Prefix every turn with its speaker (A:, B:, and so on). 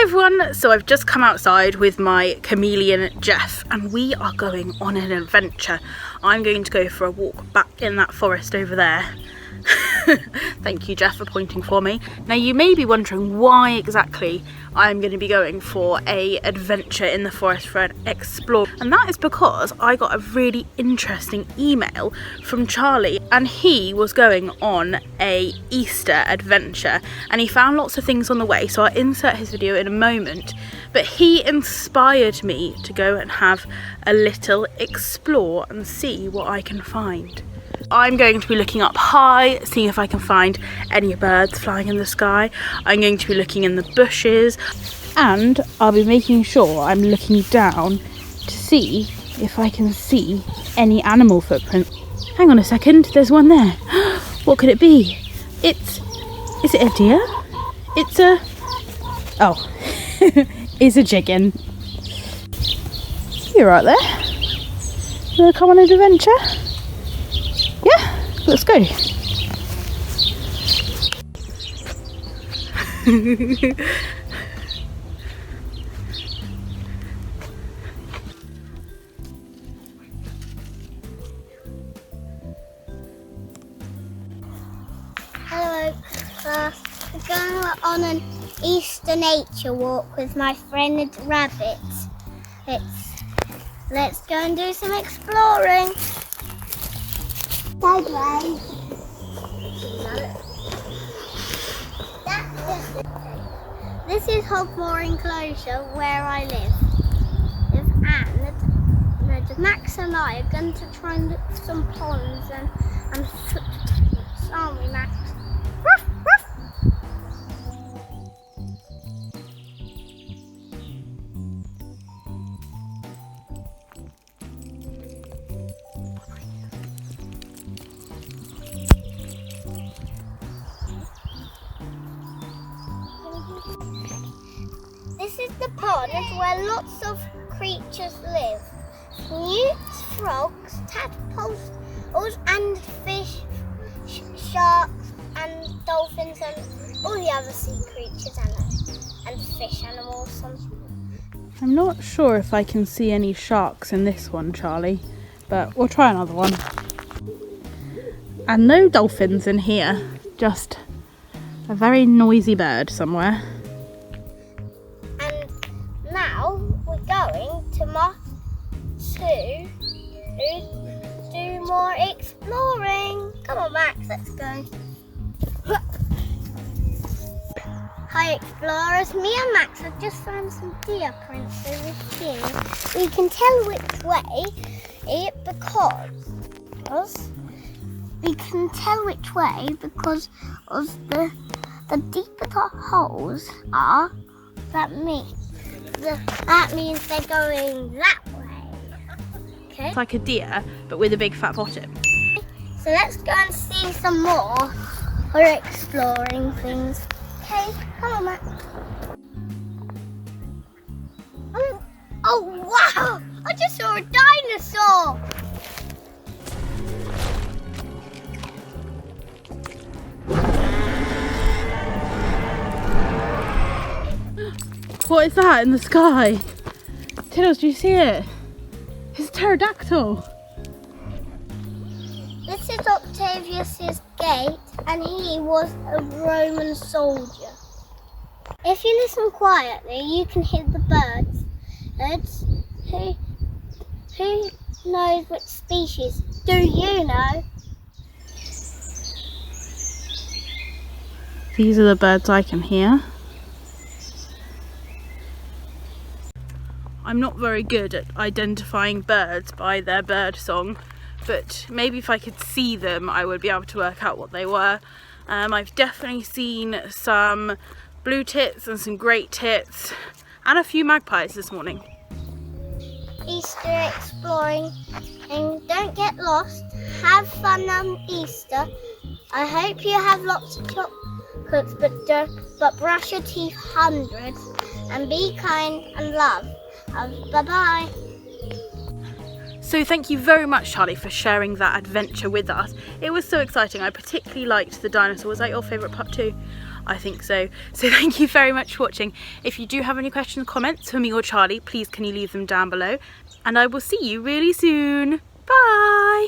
A: everyone, so I've just come outside with my chameleon Jeff and we are going on an adventure. I'm going to go for a walk back in that forest over there. Thank you, Jeff, for pointing for me. Now you may be wondering why exactly I'm going to be going for a adventure in the forest for an explore, and that is because I got a really interesting email from Charlie and he was going on a Easter adventure and he found lots of things on the way, so I'll insert his video in a moment, but he inspired me to go and have a little explore and see what I can find. I'm going to be looking up high, seeing if I can find any birds flying in the sky. I'm going to be looking in the bushes and I'll be making sure I'm looking down to see if I can see any animal footprints. Hang on a second, there's one there. What could it be? Is it a deer? It's a... oh, it's a chicken. You're right there. You wanna come on an adventure? Yeah, let's go.
B: Hello class, we're going on an Easter nature walk with my friend Rabbit. Let's go and do some exploring. Sideways. This is Hogmore Enclosure where I live. And Max and I are going to try and look for some ponds and footprints, aren't we, Max? Ruff, ruff. This is the pond where lots of creatures live. Newts, frogs, tadpoles, and fish, sharks, and dolphins, and all the other sea creatures and fish animals.
A: I'm not sure if I can see any sharks in this one, Charlie, but we'll try another one. And no dolphins in here, just a very noisy bird somewhere.
B: And now we're going to do more exploring. Come on, Max, let's go. Hi explorers, me and Max have just found some deer prints over here. We can tell which way because of the deeper the holes are. That means they're going that way. Okay.
A: It's like a deer, but with a big fat bottom.
B: So let's go and see some more. We're exploring things. Okay, come on, Matt. Oh wow! I just saw a dinosaur.
A: What is that in the sky? Tiddles, do you see it? It's a pterodactyl.
B: This is Octavius's gate, and he was a Roman soldier. If you listen quietly, you can hear the birds. Who knows which species? Do you know?
A: These are the birds I can hear. I'm not very good at identifying birds by their bird song, but maybe if I could see them I would be able to work out what they were. I've definitely seen some blue tits and some great tits and a few magpies this morning.
B: Easter exploring, and don't get lost. Have fun on Easter. I hope you have lots of chocolates, but brush your teeth hundreds and be kind and love. Bye-bye.
A: So thank you very much, Charlie, for sharing that adventure with us. It was so exciting. I particularly liked the dinosaur. Was that your favourite part too? I think so. So thank you very much for watching. If you do have any questions, comments for me or Charlie, please can you leave them down below, and I will see you really soon. Bye.